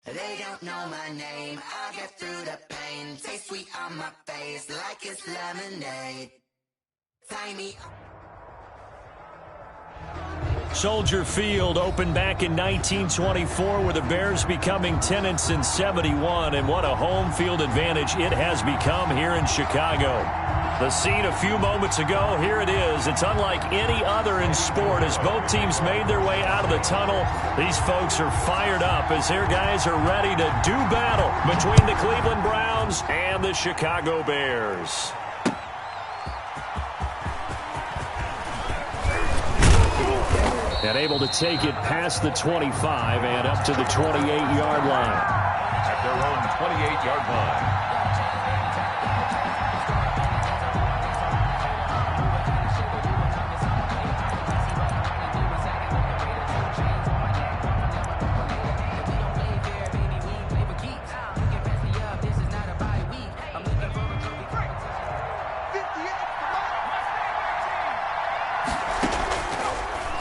They don't know my name, I get through the pain. Taste sweet on my face like it's lemonade. Tie me up. Soldier Field opened back in 1924 with the Bears becoming tenants in 71, and what a home field advantage it has become here in Chicago. The scene a few moments ago, here it is. It's unlike any other in sport as both teams made their way out of the tunnel. These folks are fired up as their guys are ready to do battle between the Cleveland Browns and the Chicago Bears. And able to take it past the 25 and up to the 28-yard line. At their own 28-yard line.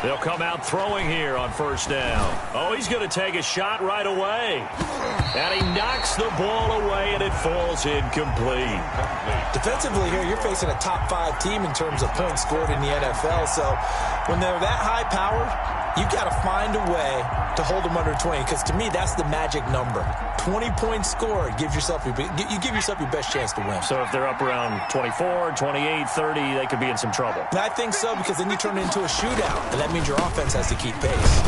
They'll come out throwing here on first down. Oh, he's going to take a shot right away. And he knocks the ball away, and it falls incomplete. Defensively here, you're facing a top-5 team in terms of points scored in the NFL. So when they're that high-powered, you've got to find a way to hold them under 20, because to me, that's the magic number. 20 points scored gives yourself you give yourself your best chance to win. So if they're up around 24, 28, 30, they could be in some trouble. I think so, because then you turn it into a shootout, and that means your offense has to keep pace.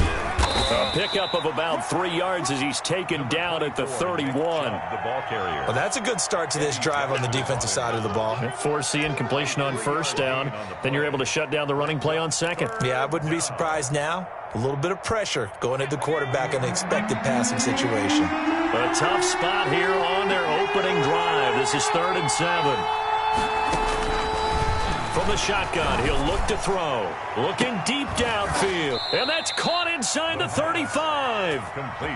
A pickup of about 3 yards as he's taken down at the 31. Well, that's a good start to this drive on the defensive side of the ball. Forcing completion on first down. Then you're able to shut down the running play on second. Yeah, I wouldn't be surprised now. A little bit of pressure going at the quarterback in the expected passing situation. A tough spot here on their opening drive. This is 3rd and 7. From the shotgun, he'll look to throw. Looking deep downfield. And that's caught inside the 35.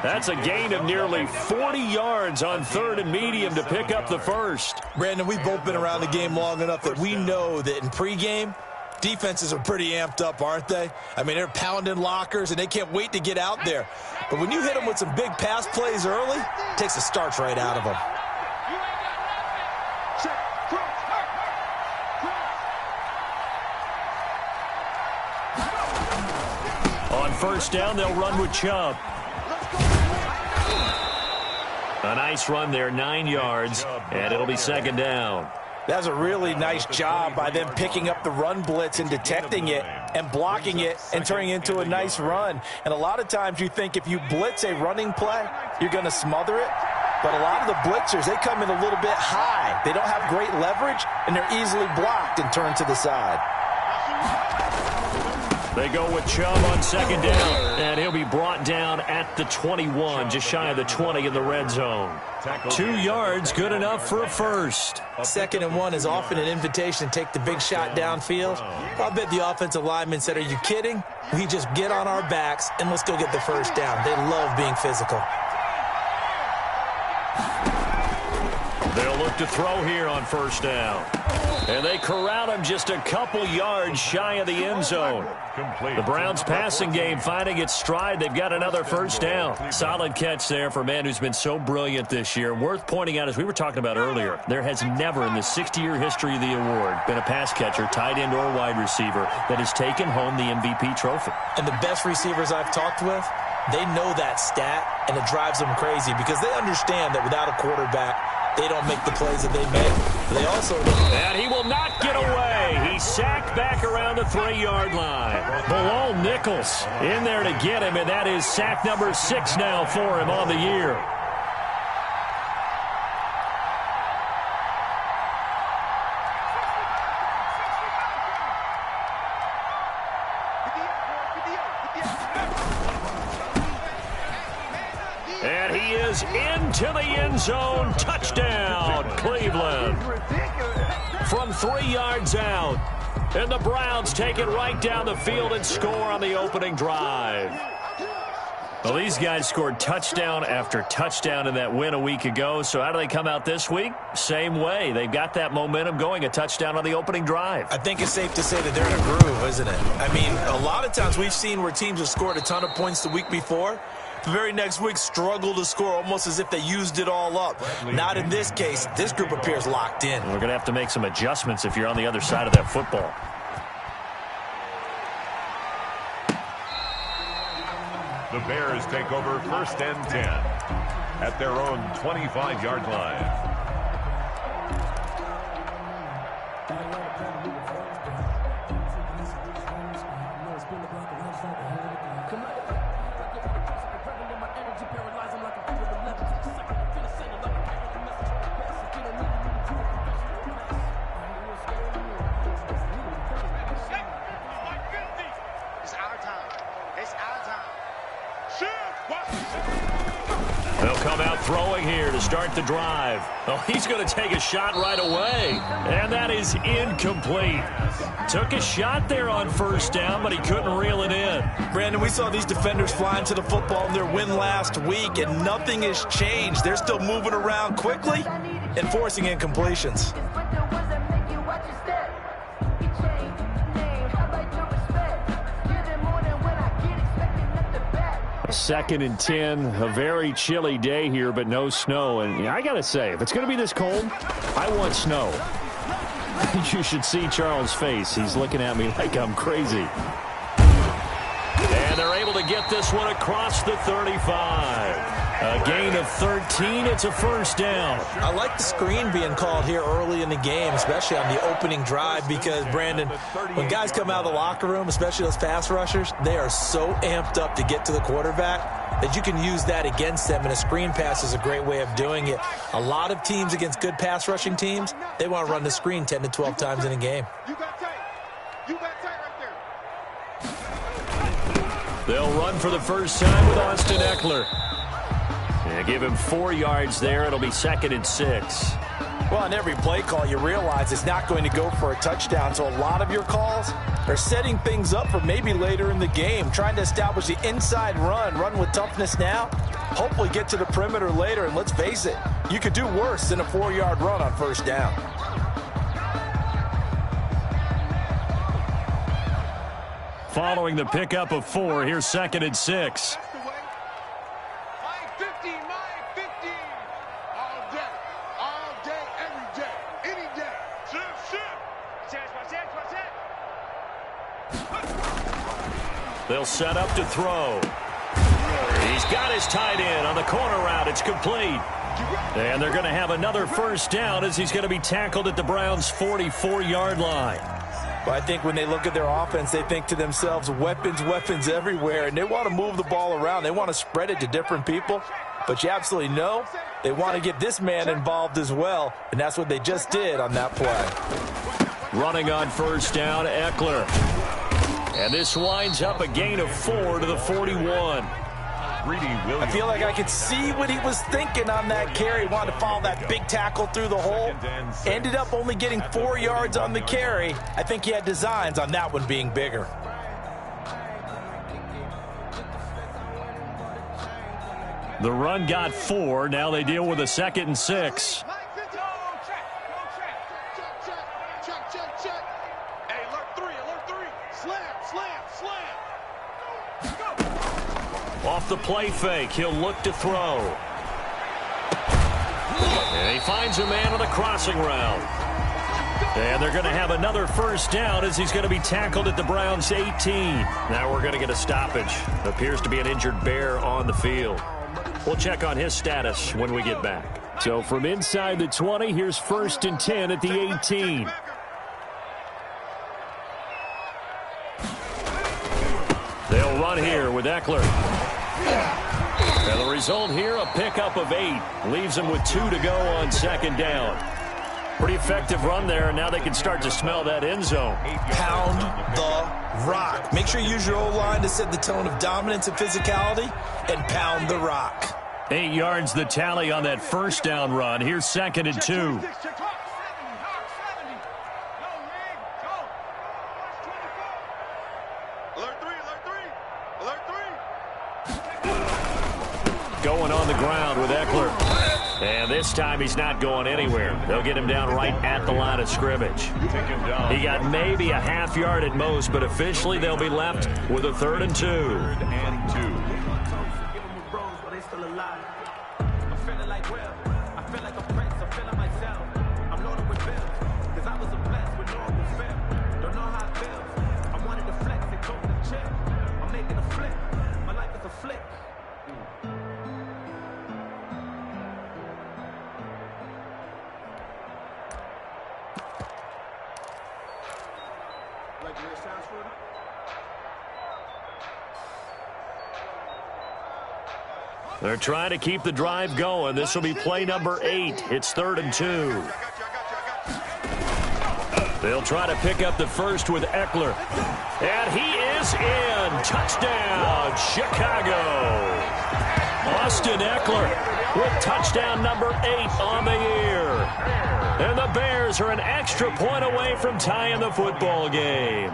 That's a gain of nearly 40 yards on 3rd and medium to pick up the first. Brandon, we've both been around the game long enough that we know that in pregame, defenses are pretty amped up, aren't they? I mean, they're pounding lockers, and they can't wait to get out there. But when you hit them with some big pass plays early, it takes the starch right out of them. On first down, they'll run with Chubb. A nice run there, 9 yards, and it'll be 2nd down. That's a really nice job by them picking up the run blitz and detecting it and blocking it and turning it into a nice run. And a lot of times you think if you blitz a running play, you're going to smother it. But a lot of the blitzers, they come in a little bit high. They don't have great leverage, and they're easily blocked and turned to the side. They go with Chubb on 2nd down, and he'll be brought down at the 21, just shy of the 20 in the red zone. 2 yards, good enough for a first. 2nd and 1 is often an invitation to take the big shot downfield. I bet the offensive lineman said, are you kidding? We just get on our backs and let's go get the first down. They love being physical. They'll look to throw here on first down. And they corral him just a couple yards shy of the end zone. The Browns passing game finding its stride. They've got another first down. Solid catch there for a man who's been so brilliant this year. Worth pointing out, as we were talking about earlier, there has never in the 60-year history of the award been a pass catcher, tight end or wide receiver that has taken home the MVP trophy. And the best receivers I've talked with, they know that stat, and it drives them crazy because they understand that without a quarterback, they don't make the plays that they make. But they also and he will not get away. He's sacked back around the 3-yard line. Below Nichols in there to get him, and that is sack number 6 now for him on the year. And he is into the end zone. Touchdown, Cleveland. From 3 yards out. And the Browns take it right down the field and score on the opening drive. Well, these guys scored touchdown after touchdown in that win a week ago. So how do they come out this week? Same way. They've got that momentum going, a touchdown on the opening drive. I think it's safe to say that they're in a groove, isn't it? I mean, a lot of times we've seen where teams have scored a ton of points the week before. The very next week, struggle to score, almost as if they used it all up. Not in this case. This group appears locked in. We're going to have to make some adjustments if you're on the other side of that football. The Bears take over 1st and 10 at their own 25-yard line. They'll come out throwing here to start the drive. Oh, he's going to take a shot right away. And that is incomplete. Took a shot there on 1st down, but he couldn't reel it in. Brandon, we saw these defenders flying to the football in their win last week, and nothing has changed. They're still moving around quickly and forcing incompletions. 2nd and 10, a very chilly day here, but no snow. And I got to say, if it's going to be this cold, I want snow. You should see Charles' face. He's looking at me like I'm crazy. And they're able to get this one across the 35. A gain of 13. It's a 1st down. I like the screen being called here early in the game, especially on the opening drive, because, Brandon, when guys come out of the locker room, especially those pass rushers, they are so amped up to get to the quarterback that you can use that against them, and a screen pass is a great way of doing it. A lot of teams against good pass rushing teams, they want to run the screen 10 to 12 times in a game. You got tight. You got tight right there. They'll run for the first time with Austin Eckler. Yeah, give him 4 yards there. It'll be 2nd and 6. Well, on every play call, you realize it's not going to go for a touchdown. So a lot of your calls are setting things up for maybe later in the game, trying to establish the inside run with toughness now, hopefully get to the perimeter later. And let's face it, you could do worse than a 4-yard run on 1st down. Following the pickup of 4, here's 2nd and 6. They'll set up to throw. He's got his tight end on the corner route. It's complete. And they're going to have another 1st down as he's going to be tackled at the Browns' 44-yard line. Well, I think when they look at their offense, they think to themselves, weapons everywhere, and they want to move the ball around. They want to spread it to different people. But you absolutely know they want to get this man involved as well, and that's what they just did on that play. Running on 1st down, Eckler. And this winds up a gain of 4 to the 41. I feel like I could see what he was thinking on that carry. Wanted to follow that big tackle through the hole. Ended up only getting 4 yards on the carry. I think he had designs on that one being bigger. The run got 4. Now they deal with a 2nd and 6. Off the play fake, he'll look to throw. And he finds a man on the crossing route. And they're going to have another 1st down as he's going to be tackled at the Browns' 18. Now we're going to get a stoppage. Appears to be an injured Bear on the field. We'll check on his status when we get back. So from inside the 20, here's 1st and 10 at the 18. They'll run here with Eckler. And the result here, a pickup of 8. Leaves them with 2 to go on 2nd down. Pretty effective run there, and now they can start to smell that end zone. Pound the rock. Make sure you use your O-line to set the tone of dominance and physicality, and pound the rock. 8 yards the tally on that 1st down run. Here's 2nd and 2. Going on the ground with Eckler. And this time he's not going anywhere. They'll get him down right at the line of scrimmage. He got maybe a half yard at most, but officially they'll be left with a 3rd and 2. I'm feeling like Will. I feel like a prince. I'm feeling myself. I'm loaded with bills. Cause I was a blessed with no one feel. Don't know how it feels. I wanted to flex. They told me to chill. I'm making a flip. My life is a flick. Like where it sounds for? They're trying to keep the drive going. This will be play number 8. It's 3rd and 2. They'll try to pick up the first with Eckler. And he is in. Touchdown, Chicago. Austin Eckler with touchdown number 8 on the year. And the Bears are an extra point away from tying the football game.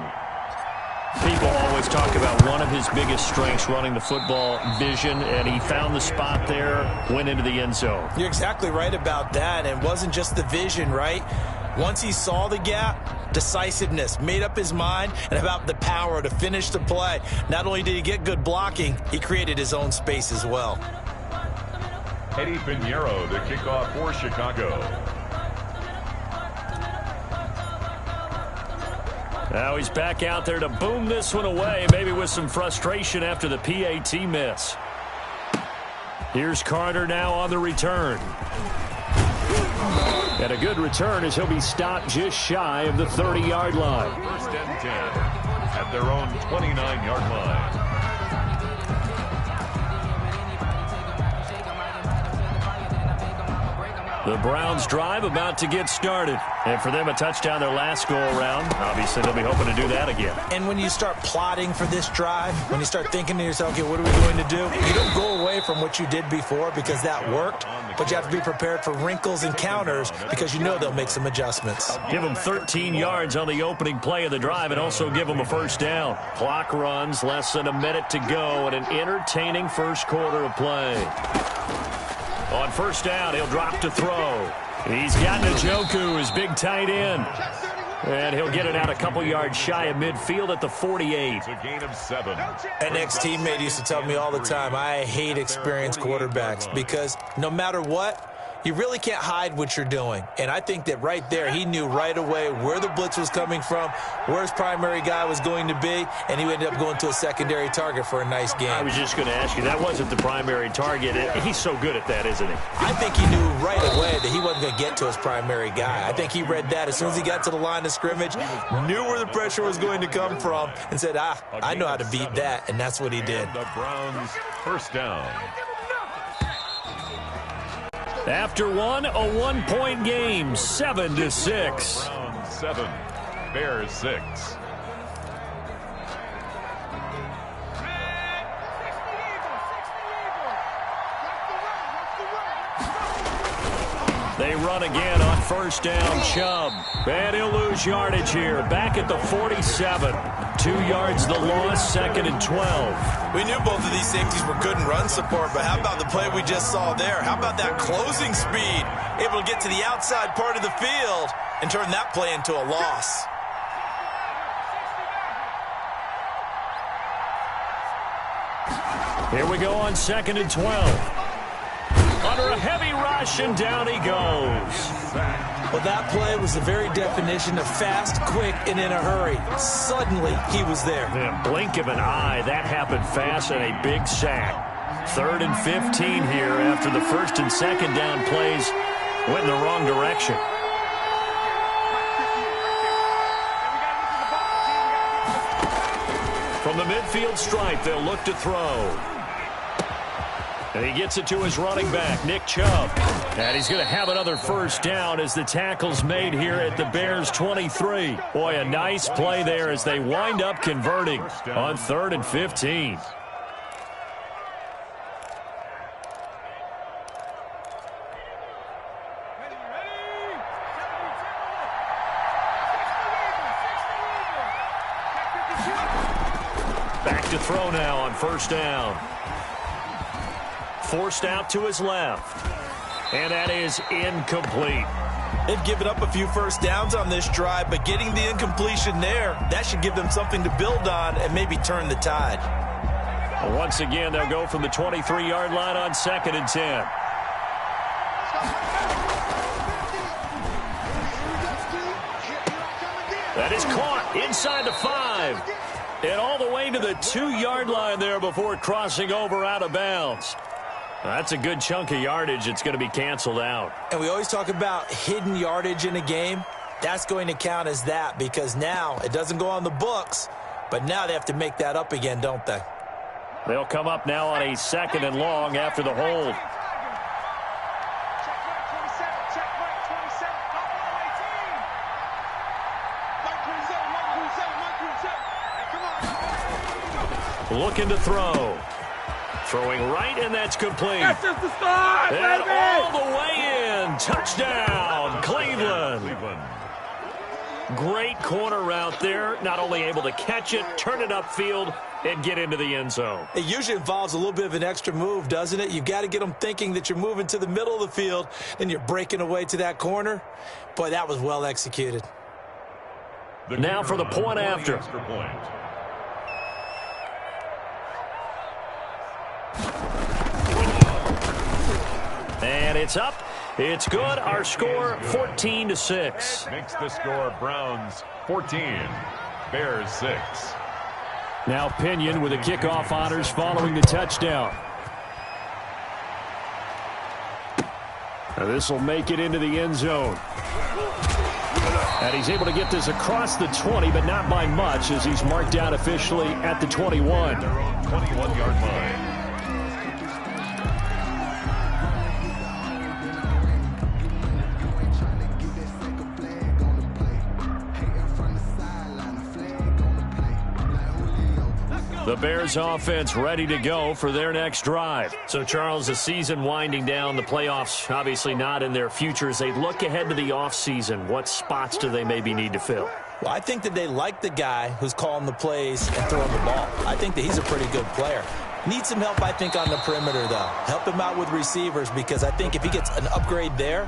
People always talk about one of his biggest strengths running the football, vision, and he found the spot there, went into the end zone. You're exactly right about that. And it wasn't just the vision, right? Once he saw the gap, decisiveness, made up his mind, and about the power to finish the play. Not only did he get good blocking, he created his own space as well. Eddie Pinheiro, the kickoff for Chicago. Now he's back out there to boom this one away, maybe with some frustration after the PAT miss. Here's Carter now on the return. And a good return as he'll be stopped just shy of the 30-yard line. 1st and 10 at their own 29-yard line. The Browns drive about to get started. And for them, a touchdown their last go-around. Obviously, they'll be hoping to do that again. And when you start plotting for this drive, when you start thinking to yourself, okay, what are we going to do? You don't go away from what you did before because that worked, but you have to be prepared for wrinkles and counters because you know they'll make some adjustments. Give them 13 yards on the opening play of the drive and also give them a first down. Clock runs, less than a minute to go, and an entertaining first quarter of play. On first down, he'll drop to throw. He's got Njoku, his big tight end. And he'll get it out a couple yards shy of midfield at the 48. It's a gain of 7. An ex-teammate used to tell me all the time, I hate experienced quarterbacks because no matter what, you really can't hide what you're doing. And I think that right there, he knew right away where the blitz was coming from, where his primary guy was going to be, and he ended up going to a secondary target for a nice game. I was just going to ask you, that wasn't the primary target. He's so good at that, isn't he? I think he knew right away that he wasn't going to get to his primary guy. I think he read that as soon as he got to the line of scrimmage, knew where the pressure was going to come from, and said, I know how to beat that, and that's what he did. The Browns first down. After one, a one-point game, 7-6. Browns 7, Bears 6. They run again on first down, Chubb. And he'll lose yardage here, back at the 47. 2 yards the loss, 2nd and 12. We knew both of these safeties were good in run support, but how about the play we just saw there? How about that closing speed? Able to get to the outside part of the field and turn that play into a loss. Here we go on 2nd and 12. Under a heavy rush, and down he goes. Well, that play was the very definition of fast, quick, and in a hurry. Suddenly, he was there. In a blink of an eye, that happened fast and a big sack. 3rd and 15 here after the 1st and 2nd down plays went in the wrong direction. From the midfield stripe, they'll look to throw. And he gets it to his running back, Nick Chubb. And he's going to have another first down as the tackle's made here at the Bears 23. Boy, a nice play there as they wind up converting on 3rd and 15. Back to throw now on first down. Forced out to his left. And that is incomplete. They've given up a few first downs on this drive, but getting the incompletion there, that should give them something to build on and maybe turn the tide. Once again, they'll go from the 23-yard line on 2nd and 10. That is caught inside the 5. And all the way to the 2-yard line there before crossing over out of bounds. That's a good chunk of yardage. It's going to be canceled out. And we always talk about hidden yardage in a game. That's going to count as that because now it doesn't go on the books, but now they have to make that up again, don't they? They'll come up now on a 2nd and long after the hold. Looking to throw. Throwing right, and that's complete. That's just the start, and baby! all the way in. Touchdown, Cleveland. Great corner route there. Not only able to catch it, turn it upfield, and get into the end zone. It usually involves a little bit of an extra move, doesn't it? You've got to get them thinking that you're moving to the middle of the field, and you're breaking away to that corner. Boy, that was well executed. Now for the point after. And it's up. It's good. Our score, 14-6. Makes the score Browns 14, Bears 6. Now Pinion with the kickoff honors following the touchdown. This will make it into the end zone. And he's able to get this across the 20, but not by much as he's marked out officially at the 21. 21-yard line. The Bears offense ready to go for their next drive. So, Charles, the season winding down, the playoffs obviously not in their future. As they look ahead to the offseason, what spots do they maybe need to fill? Well, I think that they like the guy who's calling the plays and throwing the ball. I think that he's a pretty good player. Needs some help, I think, on the perimeter, though. Help him out with receivers because I think if he gets an upgrade there,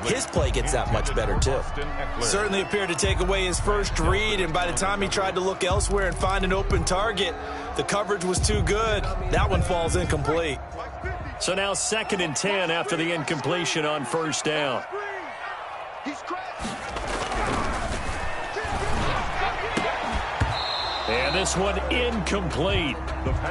his play gets that much better, too. Certainly appeared to take away his first read, and by the time he tried to look elsewhere and find an open target, the coverage was too good. That one falls incomplete. So now 2nd and 10 after the incompletion on first down. And this one incomplete.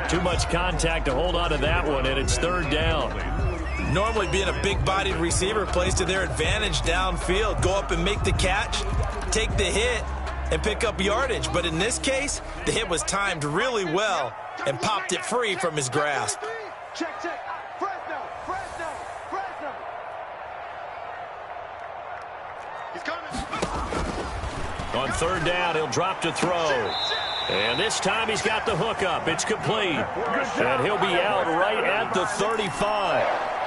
Too much contact to hold on to that one, and it's 3rd down. Normally being a big-bodied receiver plays to their advantage downfield. Go up and make the catch, take the hit, and pick up yardage. But in this case, the hit was timed really well and popped it free from his grasp. Check. Fresno. He's coming. On 3rd down, he'll drop to throw. And this time he's got the hook up. It's complete. And he'll be out right at the 35.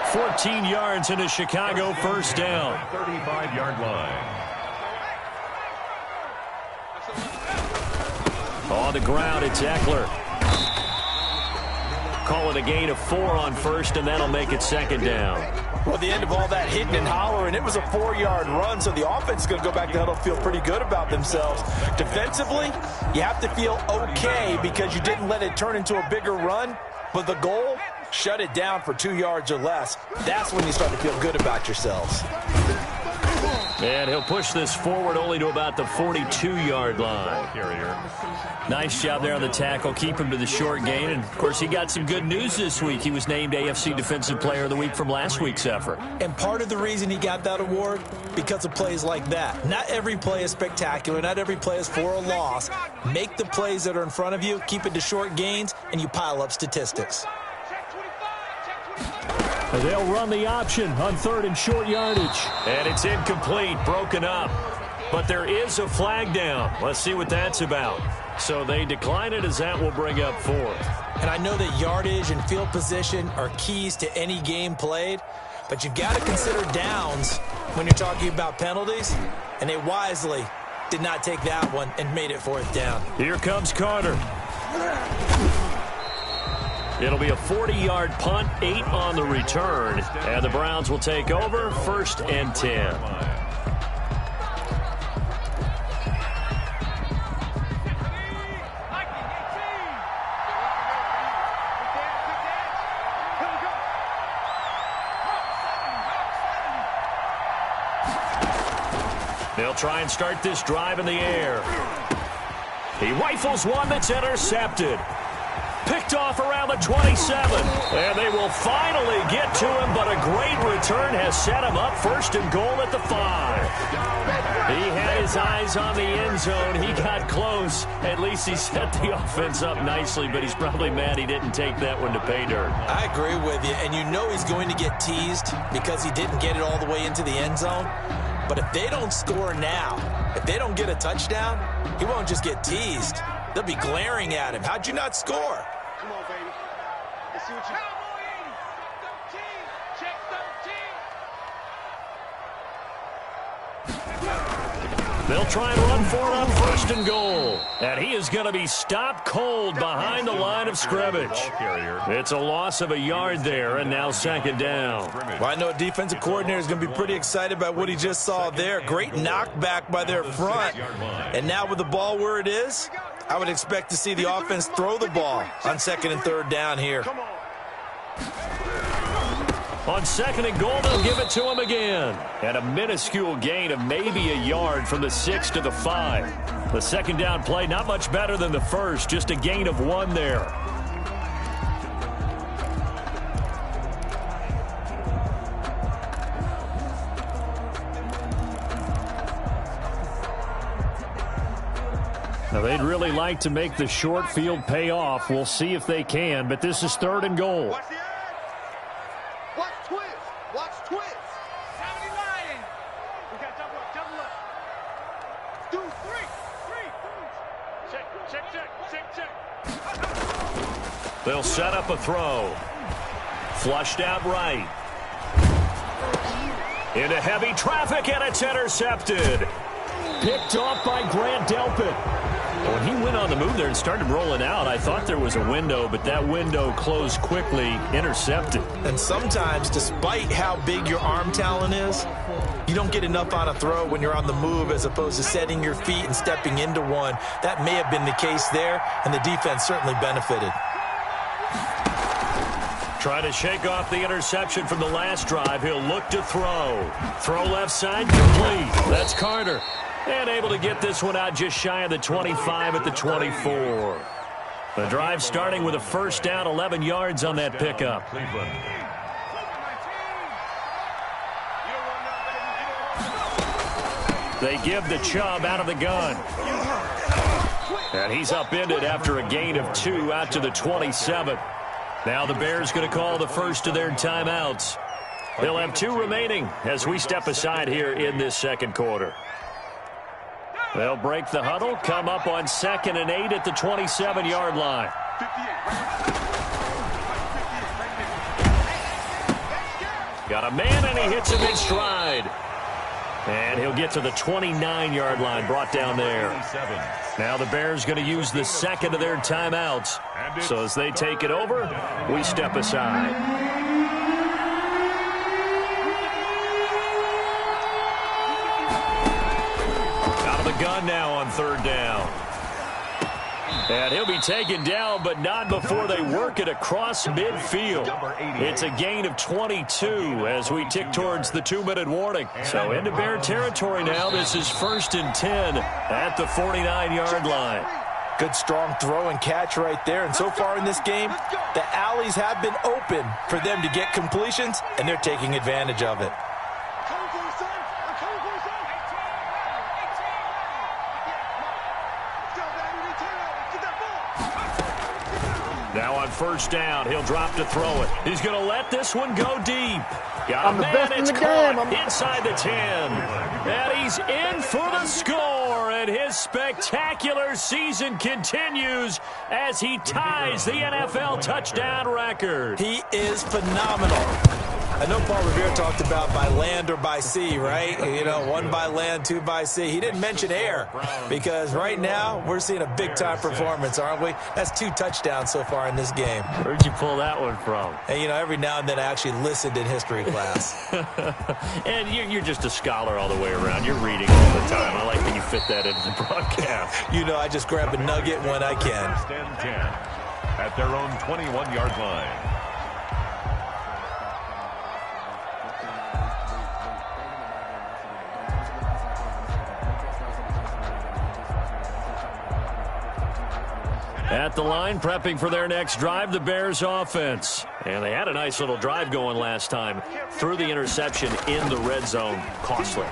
14 yards into Chicago, first down. 35-yard line. On the ground, it's Eckler. Call it a gain of 4 on first, and that'll make it 2nd down. Well, the end of all that hitting and hollering, it was a 4-yard run, so the offense is going to go back to huddle, feel pretty good about themselves. Defensively, you have to feel okay because you didn't let it turn into a bigger run, but the goal, shut it down for 2 yards or less. That's when you start to feel good about yourselves. And he'll push this forward only to about the 42-yard line. Nice job there on the tackle. Keep him to the short gain. And, of course, he got some good news this week. He was named AFC Defensive Player of the Week from last week's effort. And part of the reason he got that award, because of plays like that. Not every play is spectacular. Not every play is for a loss. Make the plays that are in front of you, keep it to short gains, and you pile up statistics. They'll run the option on 3rd and short yardage. And it's incomplete, broken up. But there is a flag down. Let's see what that's about. So they decline it as that will bring up 4th. And I know that yardage and field position are keys to any game played, but you've got to consider downs when you're talking about penalties. And they wisely did not take that one and made it 4th down. Here comes Carter. It'll be a 40-yard punt, 8 on the return. And the Browns will take over, 1st and 10. They'll try and start this drive in the air. He rifles one that's intercepted. Picked off around the 27. And they will finally get to him, but a great return has set him up first and goal at the 5. He had his eyes on the end zone. He got close. At least he set the offense up nicely, but he's probably mad he didn't take that one to pay dirt. I agree with you, and you know he's going to get teased because he didn't get it all the way into the end zone. But if they don't score now, if they don't get a touchdown, he won't just get teased. They'll be glaring at him. How'd you not score? Come on, baby. Let's see what you... They'll try and run for it on first and goal. And he is going to be stopped cold behind the line of scrimmage. It's a loss of a yard there, and now second down. Well, I know a defensive coordinator is going to be pretty excited about what he just saw there. Great knockback by their front. And now with the ball where it is, I would expect to see the offense throw the ball on second and third down here. On second and goal, they'll give it to him again. And a minuscule gain of maybe a yard from the 6 to the 5. The second down play, not much better than the first, just a gain of 1 there. Now, they'd really like to make the short field pay off. We'll see if they can, but this is third and goal. Watch twist. Watch twist. 79. We got double up. 2, 3. Check. They'll set up a throw. Flushed out right. Into heavy traffic, and it's intercepted. Picked off by Grant Delpit. When he went on the move there and started rolling out, I thought there was a window, but that window closed quickly, intercepted. And sometimes, despite how big your arm talent is, you don't get enough on a throw when you're on the move as opposed to setting your feet and stepping into one. That may have been the case there, and the defense certainly benefited. Trying to shake off the interception from the last drive. He'll look to throw. Throw left side, complete. That's Carter. And able to get this one out just shy of the 25 at the 24. The drive starting with a first down, 11 yards on that pickup. They give the Chubb out of the gun. And he's upended after a gain of 2 out to the 27. Now the Bears going to call the first of their timeouts. They'll have 2 remaining as we step aside here in this second quarter. They'll break the huddle, come up on 2nd and 8 at the 27-yard line. Got a man, and he hits him in stride. And he'll get to the 29-yard line, brought down there. Now the Bears going to use the second of their timeouts. So as they take it over, we step aside. Gun now on third down. And he'll be taken down, but not before they work it across midfield. It's a gain of 22 as we tick towards the 2-minute warning. So into Bear territory now. This is 1st and 10 at the 49-yard line. Good strong throw and catch right there. And so far in this game, the alleys have been open for them to get completions, and they're taking advantage of it. Now on first down, he'll drop to throw it. He's going to let this one go deep. Got a man, it's caught inside the 10. And he's in for the score, and his spectacular season continues as he ties the NFL touchdown record. He is phenomenal. I know Paul Revere talked about by land or by sea, right? You know, 1 by land, 2 by sea. He didn't mention air because right now we're seeing a big-time performance, aren't we? That's 2 touchdowns so far in this game. Where'd you pull that one from? And, you know, every now and then I actually listened in history class. And you're just a scholar all the way around. You're reading all the time. I like that you fit that into the broadcast. You know, I just grab a nugget when I can. 10 at their own 21-yard line. At the line, prepping for their next drive, the Bears offense. And they had a nice little drive going last time. Threw the interception in the red zone. Costly.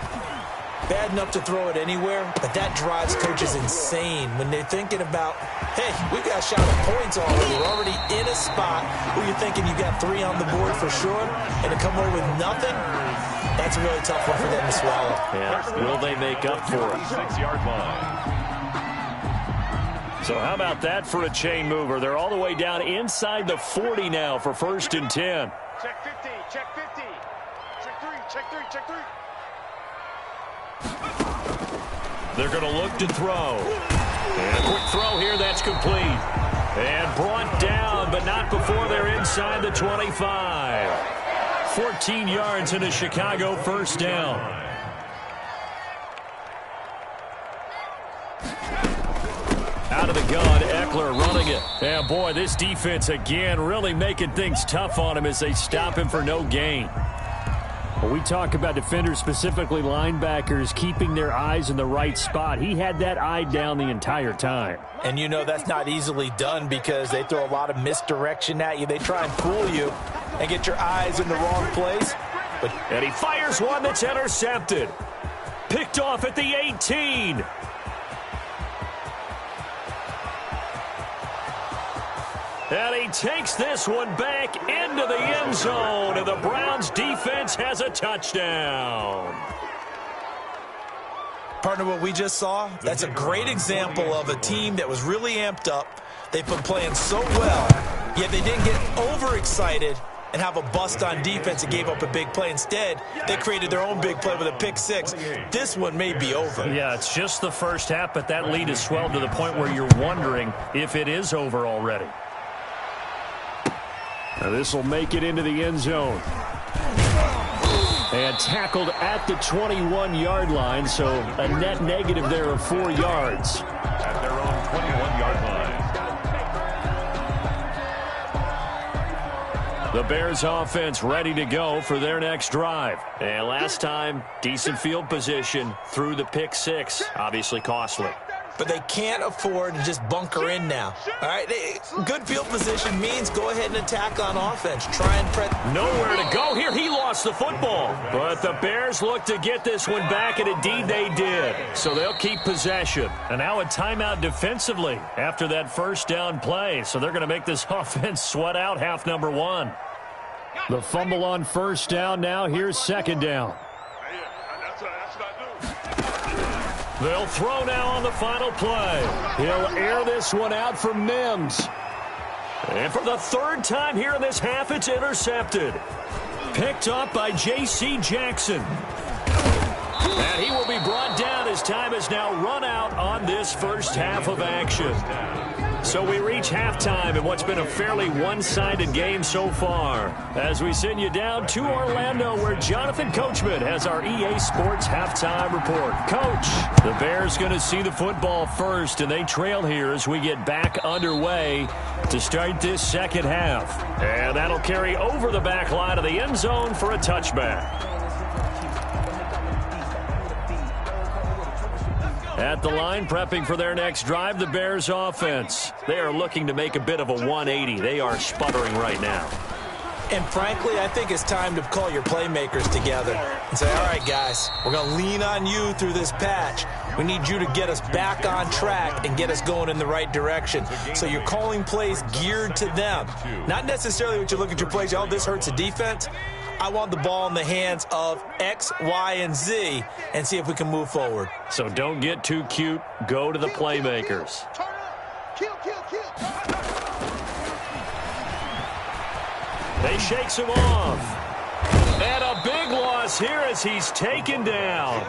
Bad enough to throw it anywhere, but that drives coaches insane when they're thinking about, hey, we've got a shot at points already. We're already in a spot where you're thinking you got 3 on the board for sure, and to come away with nothing, that's a really tough one for them to swallow. Yeah, will they make up for it? 6-yard line. So how about that for a chain mover? They're all the way down inside the 40 now for 1st and 10. Check 50, check 50. Check 3, check 3, check 3. They're going to look to throw. And a quick throw here, that's complete. And brought down, but not before they're inside the 25. 14 yards into Chicago, 1st down. Out of the gun, Eckler running it. And boy, this defense again really making things tough on him as they stop him for no gain. When we talk about defenders, specifically linebackers, keeping their eyes in the right spot, he had that eye down the entire time. And you know that's not easily done because they throw a lot of misdirection at you. They try and fool you and get your eyes in the wrong place. And he fires one that's intercepted. Picked off at the 18. And he takes this one back into the end zone, and the Browns defense has a touchdown. Partner, what we just saw, that's a great example of a team that was really amped up. They've been playing so well, yet they didn't get overexcited and have a bust on defense and gave up a big play. Instead, they created their own big play with a pick 6. This one may be over. Yeah, it's just the first half, but that lead has swelled to the point where you're wondering if it is over already. Now this will make it into the end zone. And tackled at the 21-yard line, so a net negative there of 4 yards. At their own 21-yard line. The Bears offense ready to go for their next drive. And last time, decent field position through the pick 6. Obviously costly. But they can't afford to just bunker in now. All right, good field position means go ahead and attack on offense. Try and press. Nowhere to go here. He lost the football. But the Bears look to get this one back, and indeed they did. So they'll keep possession. And now a timeout defensively after that first down play. So they're going to make this offense sweat out half number 1. The fumble on first down now. Here's second down. They'll throw now on the final play. He'll air this one out for Mims. And for the 3rd time here in this half, it's intercepted. Picked up by J.C. Jackson. And he will be brought down as time has now run out on this first half of action. So we reach halftime in what's been a fairly one-sided game so far. As we send you down to Orlando, where Jonathan Coachman has our EA Sports halftime report. Coach, the Bears going to see the football first, and they trail here as we get back underway to start this second half. And that'll carry over the back line of the end zone for a touchback. At the line, prepping for their next drive, the Bears offense. They are looking to make a bit of a 180. They are sputtering right now. And frankly, I think it's time to call your playmakers together and say, all right, guys, we're going to lean on you through this patch. We need you to get us back on track and get us going in the right direction. So you're calling plays geared to them. Not necessarily what you look at your plays, oh, this hurts the defense. I want the ball in the hands of X, Y, and Z and see if we can move forward. So don't get too cute. Go to the playmakers. They shakes him off. And a big loss here as he's taken down.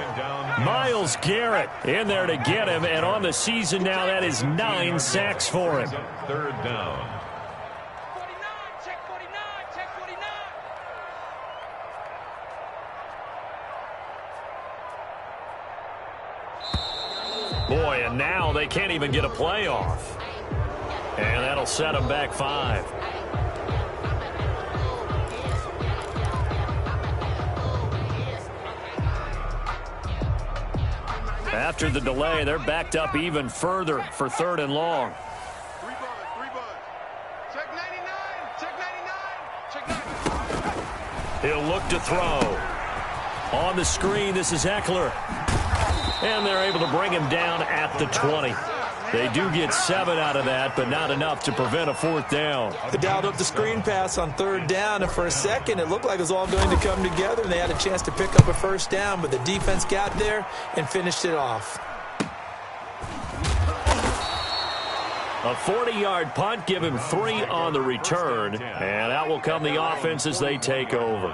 Myles Garrett in there to get him. And on the season now, that is 9 sacks for him. 3rd down. Boy, and now they can't even get a play off. And that'll set them back 5. After the delay, they're backed up even further for 3rd and long. He'll look to throw. On the screen, this is Eckler. And they're able to bring him down at the 20. They do get 7 out of that, but not enough to prevent a 4th down. They dialed up the screen pass on 3rd down, and for a second, it looked like it was all going to come together, and they had a chance to pick up a 1st down, but the defense got there and finished it off. A 40-yard punt, give him 3 on the return, and out will come the offense as they take over.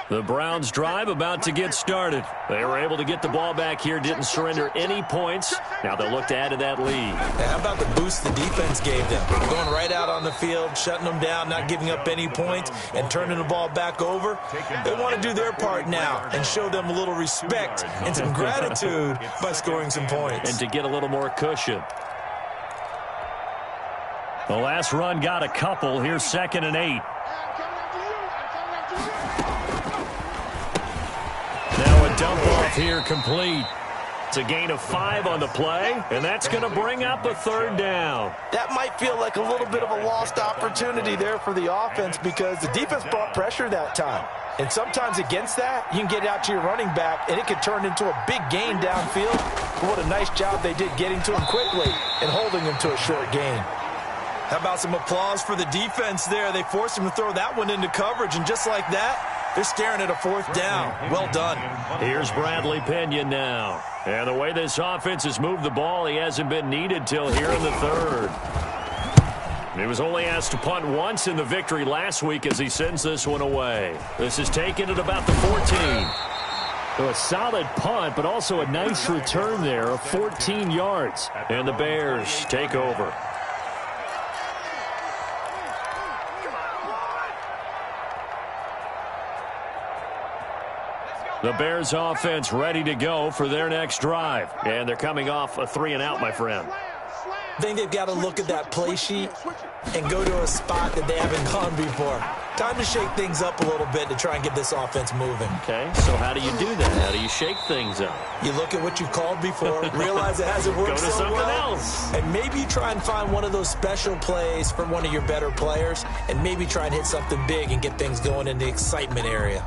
The Browns' drive about to get started. They were able to get the ball back here, didn't surrender any points. Now they'll look to add to that lead. How about the boost the defense gave them? Going right out on the field, shutting them down, not giving up any points, and turning the ball back over. They want to do their part now and show them a little respect and some gratitude by scoring some points. And to get a little more cushion. The last run got a couple. Here's 2nd and 8. Dump off here complete. It's a gain of 5 on the play, and that's going to bring up a 3rd down. That might feel like a little bit of a lost opportunity there for the offense because the defense brought pressure that time. And sometimes against that, you can get out to your running back, and it could turn into a big gain downfield. But what a nice job they did getting to him quickly and holding him to a short gain. How about some applause for the defense there? They forced him to throw that one into coverage, and just like that, they're staring at a 4th down. Well done. Here's Bradley Pena now. And the way this offense has moved the ball, he hasn't been needed till here in the 3rd. He was only asked to punt once in the victory last week as he sends this one away. This is taken at about the 14. So a solid punt, but also a nice return there of 14 yards. And the Bears take over. The Bears offense ready to go for their next drive. And they're coming off a 3-and-out, my friend. I think they've got to look at that play sheet and go to a spot that they haven't gone before. Time to shake things up a little bit to try and get this offense moving. Okay, so how do you do that? How do you shake things up? You look at what you called before, realize it hasn't worked go to so something well, else. and maybe try and find one of those special plays from one of your better players, and maybe try and hit something big and get things going in the excitement area.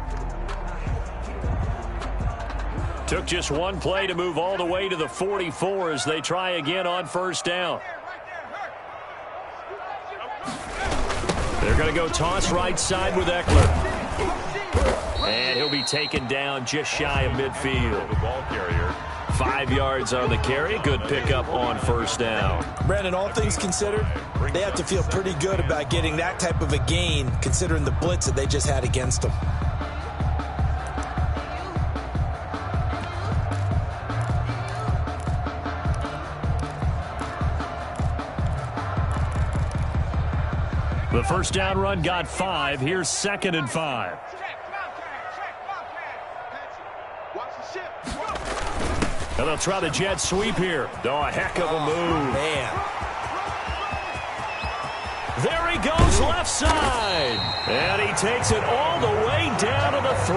Took just one play to move all the way to the 44 as they try again on 1st down. They're going to go toss right side with Eckler. And he'll be taken down just shy of midfield. The ball carrier. 5 yards on the carry. Good pickup on 1st down. Brandon, all things considered, they have to feel pretty good about getting that type of a gain considering the blitz that they just had against them. The 1st down run got 5. Here's 2nd and 5. And they'll try the jet sweep here. Oh, a heck of a move. Man. There he goes left side. And he takes it all the way down to the 3.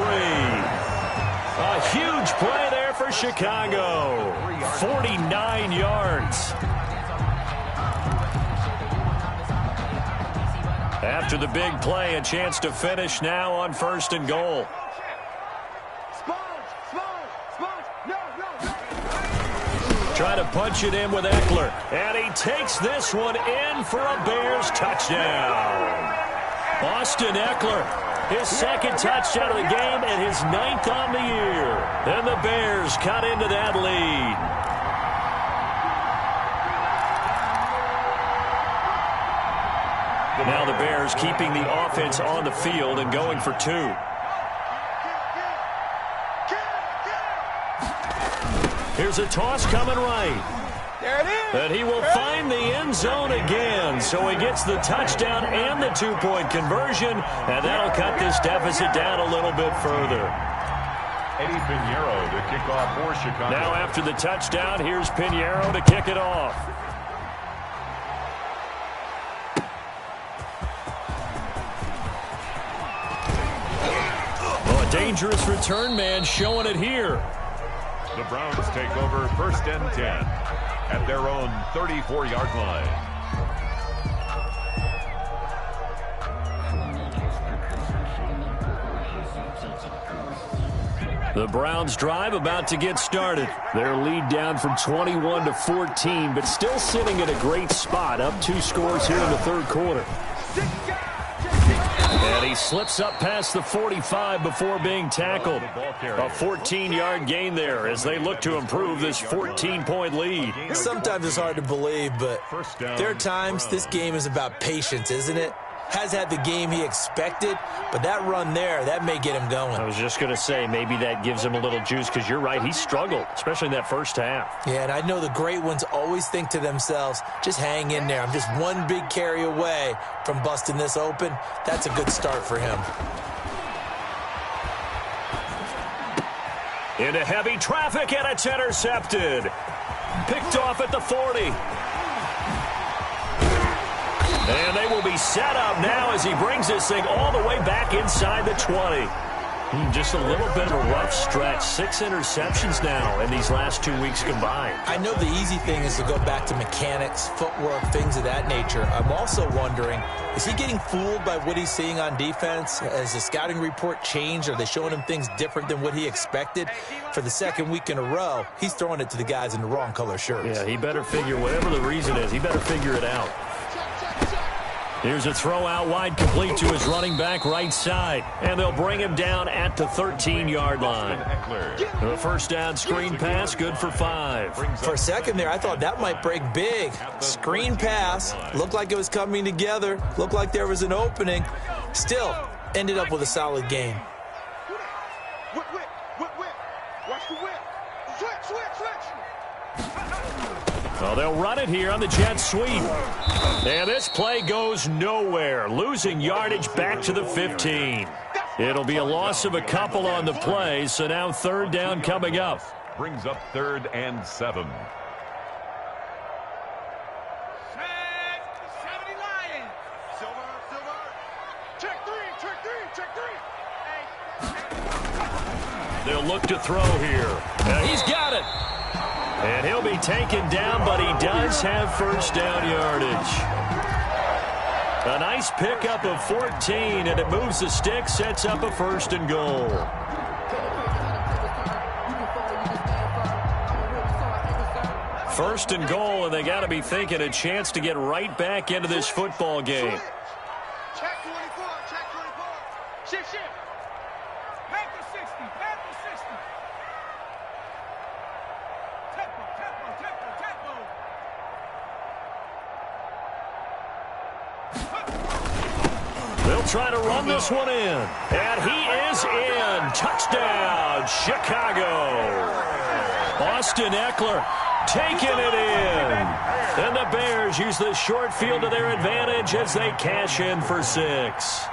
A huge play there for Chicago. 49 yards. After the big play, a chance to finish now on 1st and goal. Try to punch it in with Eckler. And he takes this one in for a Bears touchdown. Austin Eckler, his 2nd touchdown of the game and his 9th on the year. And the Bears cut into that lead. Now the Bears keeping the offense on the field and going for 2. Here's a toss coming right. There it is. And he will find the end zone again. So he gets the touchdown and the 2-point conversion. And that'll cut this deficit down a little bit further. Eddie Pinheiro to kick off for Chicago. Now after the touchdown, here's Pinheiro to kick it off. Dangerous return man showing it here. The Browns take over 1st and 10. at their own 34-yard line. The Browns drive about to get started. Their lead down from 21 to 14, but still sitting in a great spot, up 2 scores here in the third quarter. And he slips up past the 45 before being tackled. A 14-yard gain there as they look to improve this 14-point lead. Sometimes it's hard to believe, but there are times this game is about patience, isn't it? Has had the game he expected, but that run there, that may get him going. I was just going to say, maybe that gives him a little juice, because you're right, he struggled, especially in that first half. Yeah, and I know the great ones always think to themselves, just hang in there. I'm just one big carry away from busting this open. That's a good start for him. Into heavy traffic, and it's intercepted. Picked off at the 40. And they will be set up now as he brings this thing all the way back inside the 20. Just a little bit of a rough stretch. 6 interceptions now in these last 2 weeks combined. I know the easy thing is to go back to mechanics, footwork, things of that nature. I'm also wondering, is he getting fooled by what he's seeing on defense? Has the scouting report changed? Are they showing him things different than what he expected? For the second week in a row, he's throwing it to the guys in the wrong color shirts. Yeah, he better figure, whatever the reason is, he better figure it out. Here's a throw out wide, complete to his running back right side. And they'll bring him down at the 13-yard line. The first down screen pass, good for 5. For a second there, I thought that might break big. Screen pass, looked like it was coming together, looked like there was an opening. Still, ended up with a solid game. Whip. Watch the whip. Switch. Well, they'll run it here on the jet sweep. And this play goes nowhere, losing yardage back to the 15. It'll be a loss of a couple on the play, so now third down coming up. Brings up 3rd and 7. They'll look to throw here. And he's got it. And he'll be taken down, but he does have first down yardage. A nice pickup of 14, and it moves the stick, sets up a 1st and goal. First and goal, and they got to be thinking a chance to get right back into this football game. Check 24. Shift. Back to 60. Tempo. They'll try to run this one in. And he is in. Touchdown, Chicago. Austin Eckler taking it in. And the Bears use the short field to their advantage as they cash in for 6.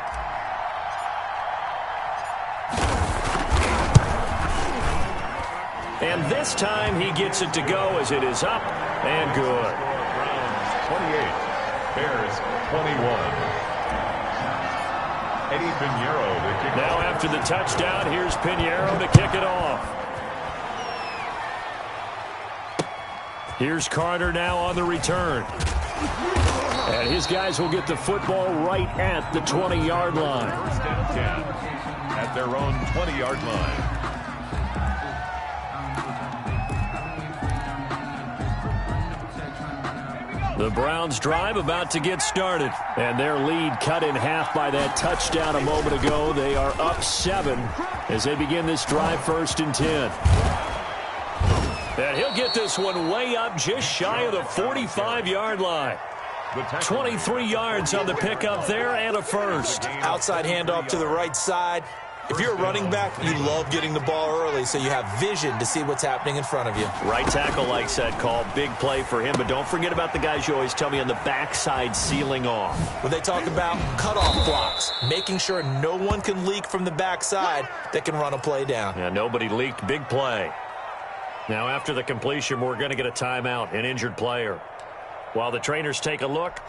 And this time he gets it to go as it is up and good. Browns 28, Bears 21. Eddie Pinheiro to kick Now off. after the touchdown, here's Pinheiro to kick it off. Here's Carter now on the return. And his guys will get the football right at the 20-yard line. 1st and 10 at their own 20-yard line. The Browns drive about to get started. And their lead cut in half by that touchdown a moment ago. They are up 7 as they begin this drive 1st and 10. And he'll get this one way up just shy of the 45-yard line. 23 yards on the pickup there and a 1st. Outside handoff to the right side. If you're a running back, you love getting the ball early so you have vision to see what's happening in front of you. Right tackle likes that call. Big play for him. But don't forget about the guys you always tell me on the backside sealing off. When they talk about cutoff blocks, making sure no one can leak from the backside that can run a play down. Yeah, nobody leaked. Big play. Now after the completion, we're going to get a timeout, an injured player. While the trainers take a look,